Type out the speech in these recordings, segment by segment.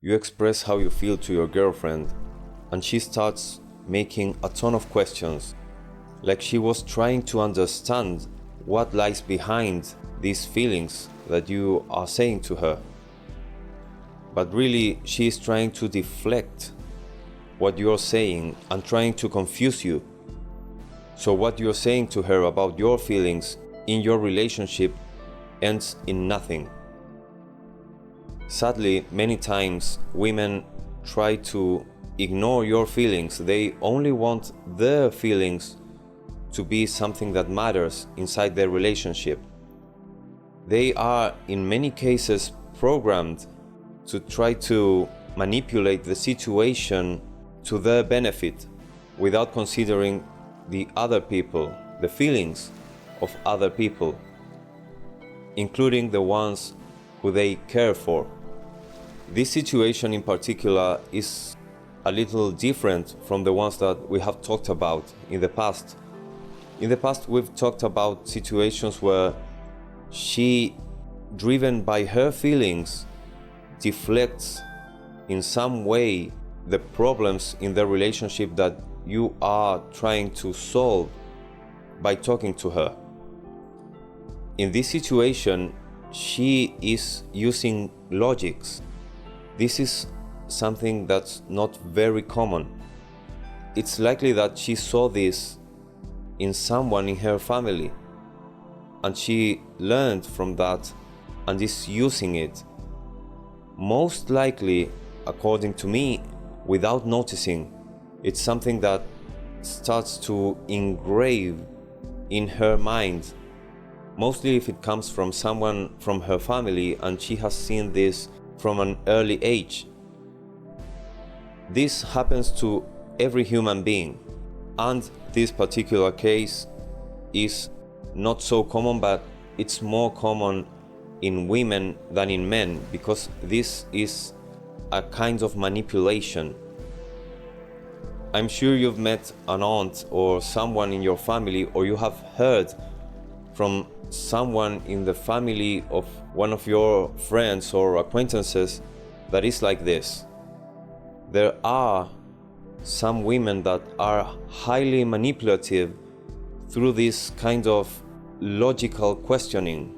You express how you feel to your girlfriend, and she starts making a ton of questions, like she was trying to understand what lies behind these feelings that you are saying to her. But really, she is trying to deflect what you're saying and trying to confuse you. So what you're saying to her about your feelings in your relationship ends in nothing. Sadly, many times women try to ignore your feelings. They only want their feelings to be something that matters inside their relationship. They are, in many cases, programmed to try to manipulate the situation to their benefit without considering the other people, the feelings of other people, including the ones who they care for. This situation in particular is a little different from the ones that we have talked about in the past. In the past, we've talked about situations where she, driven by her feelings, deflects in some way the problems in the relationship that you are trying to solve by talking to her. In this situation, she is using logics. This is something that's not very common. It's likely that she saw this in someone in her family, and she learned from that and is using it. Most likely, according to me, without noticing, it's something that starts to engrave in her mind, mostly if it comes from someone from her family and she has seen this from an early age. This happens to every human being, and this particular case is not so common, but it's more common in women than in men, because this is a kind of manipulation. I'm sure you've met an aunt or someone in your family, or you have heard from someone in the family of one of your friends or acquaintances that is like this. There are some women that are highly manipulative through this kind of logical questioning.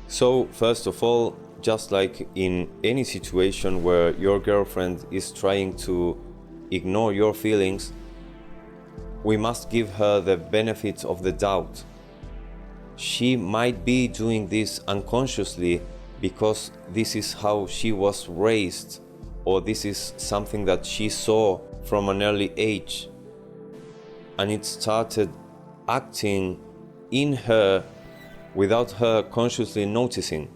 So, first of all, just like in any situation where your girlfriend is trying to ignore your feelings, we must give her the benefit of the doubt. She might be doing this unconsciously because this is how she was raised, or this is something that she saw from an early age, and it started acting in her without her consciously noticing.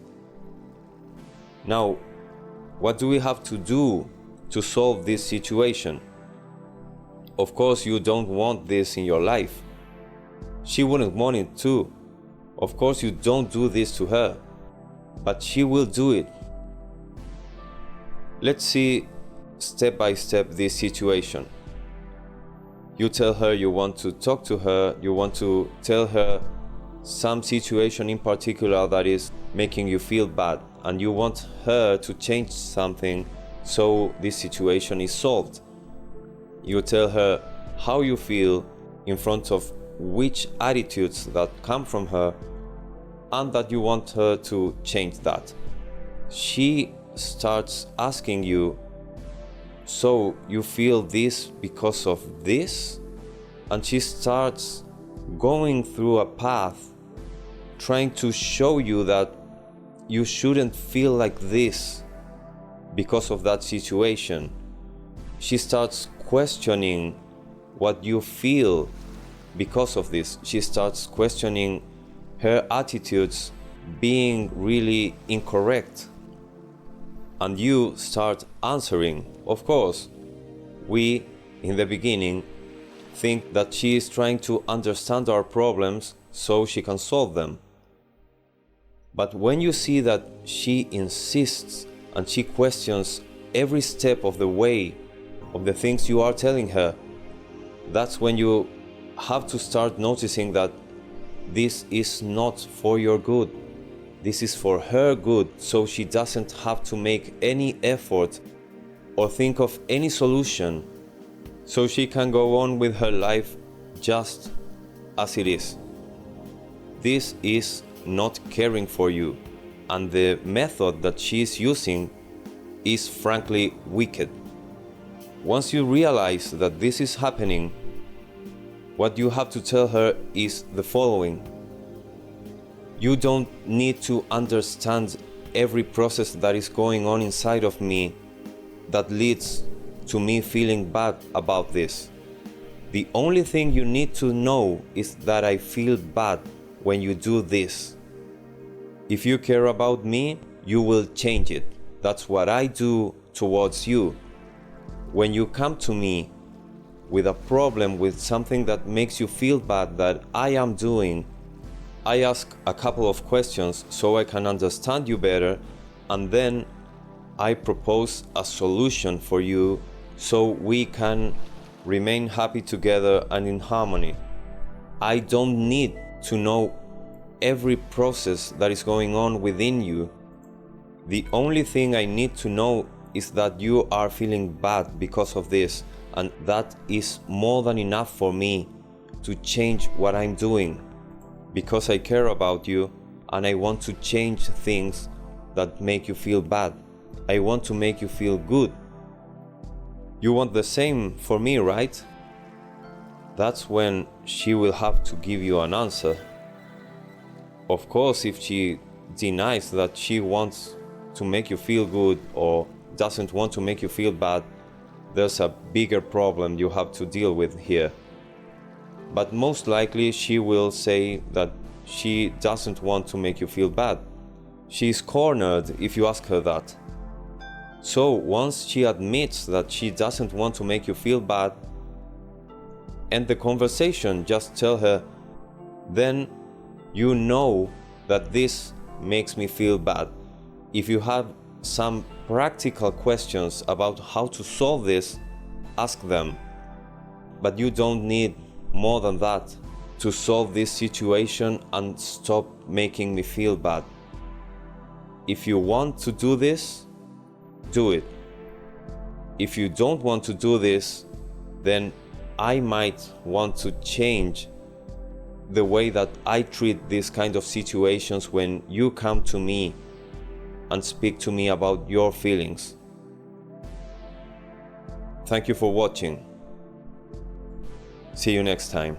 Now, what do we have to do to solve this situation? Of course, you don't want this in your life. She wouldn't want it too. Of course, you don't do this to her, but she will do it. Let's see step by step this situation. You tell her you want to talk to her, you want to tell her some situation in particular that is making you feel bad, and you want her to change something so this situation is solved. You tell her how you feel in front of which attitudes that come from her, and that you want her to change that. She starts asking you, so you feel this because of this? And she starts going through a path trying to show you that you shouldn't feel like this because of that situation. She starts questioning what you feel because of this. She starts questioning her attitudes being really incorrect. And you start answering. Of course, we, in the beginning, think that she is trying to understand our problems so she can solve them. But when you see that she insists and she questions every step of the way of the things you are telling her, that's when you have to start noticing that this is not for your good. this is for her good, so she doesn't have to make any effort or think of any solution, so she can go on with her life just as it is. This is not caring for you, and the method that she is using is frankly wicked. Once you realize that this is happening, what you have to tell her is the following. You don't need to understand every process that is going on inside of me that leads to me feeling bad about this. The only thing you need to know is that I feel bad when you do this. If you care about me, you will change it. That's what I do towards you. When you come to me with a problem, with something that makes you feel bad that I am doing, I ask a couple of questions so I can understand you better, and then I propose a solution for you so we can remain happy together and in harmony. I don't need to know every process that is going on within you. The only thing I need to know is that you are feeling bad because of this, and that is more than enough for me to change what I'm doing, because I care about you and I want to change things that make you feel bad. I want to make you feel good. You want the same for me, right? That's when she will have to give you an answer. Of course, if she denies that she wants to make you feel good or doesn't want to make you feel bad, there's a bigger problem you have to deal with here. But most likely she will say that she doesn't want to make you feel bad. She's cornered if you ask her that. So once she admits that she doesn't want to make you feel bad, end the conversation. Just tell her, then you know that this makes me feel bad. If you have some practical questions about how to solve this, ask them. But you don't need more than that to solve this situation and stop making me feel bad. If you want to do this, do it. If you don't want to do this, then I might want to change the way that I treat these kind of situations when you come to me and speak to me about your feelings. Thank you for watching. See you next time.